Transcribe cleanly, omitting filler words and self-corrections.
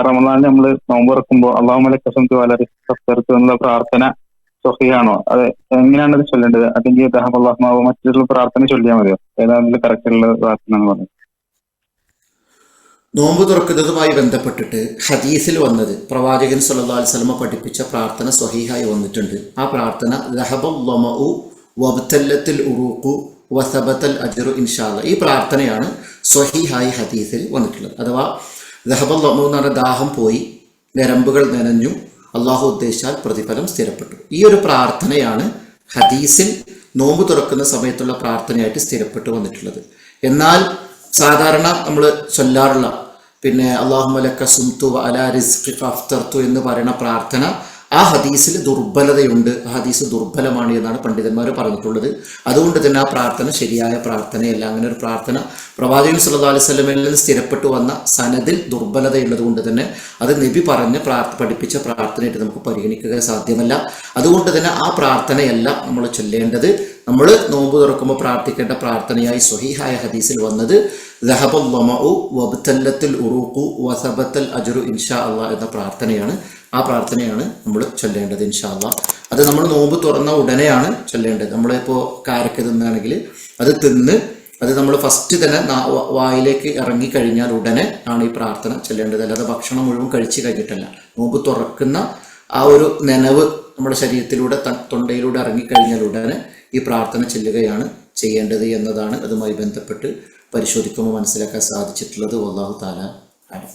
റമദാനിൽ നമ്മൾ നോമ്പ് തുറക്കുമ്പോൾ അല്ലാഹുമ്മ ലക അസ്സംതു വഅലാ റിസ്ഖിക അഫ്തർതു എന്നുള്ള പ്രാർത്ഥന സ്വഹീഹാണോ? അത് എങ്ങനെയാണ് അത് ചൊല്ലേണ്ടത്? അല്ലെങ്കിൽ ദഹബല്ലാഹു മറ്റുള്ള പ്രാർത്ഥന ചൊല്ലിയാൽ മതിയോ? ഏതാണ് കറക്റ്റ് ഉള്ള പ്രാർത്ഥന എന്ന് പറഞ്ഞത്? നോമ്പ് തുറക്കുന്നതുമായി ബന്ധപ്പെട്ടിട്ട് ഹദീസിൽ വന്നത് പ്രവാചകൻ സല്ലല്ലാഹു അലൈഹി വസല്ലമ പഠിപ്പിച്ച പ്രാർത്ഥന സ്വഹീഹായി വന്നിട്ടുണ്ട്. ആ പ്രാർത്ഥന ദഹബൽ ലമഉ വബ്തല്ലത്തിൽ ഉറൂഖു വസബത്തൽ അജ്റു ഇൻഷാ അല്ലാഹ്. ഈ പ്രാർത്ഥനയാണ് സ്വഹീഹായി ഹദീസിൽ വന്നിട്ടുള്ളത്. അഥവാ ദഹബൽ ലമഉ എന്ന് പറഞ്ഞ ദാഹം പോയി, ഞരമ്പുകൾ നനഞ്ഞു, അള്ളാഹു ഉദ്ദേശിച്ചാൽ പ്രതിഫലം സ്ഥിരപ്പെട്ടു. ഈ ഒരു പ്രാർത്ഥനയാണ് ഹദീസിൽ നോമ്പ് തുറക്കുന്ന സമയത്തുള്ള പ്രാർത്ഥനയായിട്ട് സ്ഥിരപ്പെട്ടു വന്നിട്ടുള്ളത്. എന്നാൽ സാധാരണ നമ്മൾ ചൊല്ലാറുള്ള അല്ലാഹുമ്മ ലക സുംതു വഅലാ റിസ്ഖിക അഫ്തർതു എന്ന് പറയുന്ന പ്രാർത്ഥന ആ ഹദീസിൽ ദുർബലതയുണ്ട്. ആ ഹദീസ് ദുർബലമാണ് എന്നാണ് പണ്ഡിതന്മാർ പറഞ്ഞിട്ടുള്ളത്. അതുകൊണ്ട് തന്നെ ആ പ്രാർത്ഥന ശരിയായ പ്രാർത്ഥനയല്ല. അങ്ങനെ ഒരു പ്രാർത്ഥന പ്രവാചകൻ സല്ലല്ലാഹു അലൈഹി വസല്ലമയിൽ നിന്ന് സ്ഥിരപ്പെട്ടു വന്ന സനദിൽ ദുർബലതയുള്ളത് കൊണ്ട് തന്നെ അത് നബി പറഞ്ഞ് പഠിപ്പിച്ച പ്രാർത്ഥനയായിട്ട് നമുക്ക് പരിഗണിക്കുക സാധ്യമല്ല. അതുകൊണ്ട് തന്നെ ആ പ്രാർത്ഥനയല്ല നമ്മൾ ചൊല്ലേണ്ടത്. നമ്മൾ നോമ്പ് തുറക്കുമ്പോൾ പ്രാർത്ഥിക്കേണ്ട പ്രാർത്ഥനയായി സ്വഹീഹായ ഹദീസിൽ വന്നത് ദഹബൽ ലമഉ വബ്തല്ലത്തിൽ ഉറൂഖു വസബത്തൽ അജ്റു ഇൻഷാ അല്ലാഹ് എന്ന പ്രാർത്ഥനയാണ്. ആ പ്രാർത്ഥനയാണ് നമ്മൾ ചൊല്ലേണ്ടത് ഇൻഷാ അല്ലാഹ്. അത് നമ്മൾ നോമ്പ് തുറന്ന ഉടനെയാണ് ചൊല്ലേണ്ടത്. നമ്മളിപ്പോൾ കാരക്ക തിന്നുകയാണെങ്കിൽ അത് തിന്ന് അത് നമ്മൾ ഫസ്റ്റ് തന്നെ വായിലേക്ക് ഇറങ്ങിക്കഴിഞ്ഞാൽ ഉടനെ ആണ് ഈ പ്രാർത്ഥന ചൊല്ലേണ്ടത്. അല്ലാതെ ഭക്ഷണം മുഴുവൻ കഴിച്ചു കഴിഞ്ഞിട്ടല്ല. നോമ്പ് തുറക്കുന്ന ആ ഒരു നനവ് നമ്മുടെ ശരീരത്തിലൂടെ തൊണ്ടയിലൂടെ ഇറങ്ങിക്കഴിഞ്ഞാൽ ഉടനെ ഈ പ്രാർത്ഥന ചൊല്ലുകയാണ് ചെയ്യേണ്ടത് എന്നതാണ് അതുമായി ബന്ധപ്പെട്ട് പരിശോധിക്കുമ്പോൾ മനസ്സിലാക്കാൻ സാധിച്ചിട്ടുള്ളത്. വല്ലാഹു തആല അഅലം.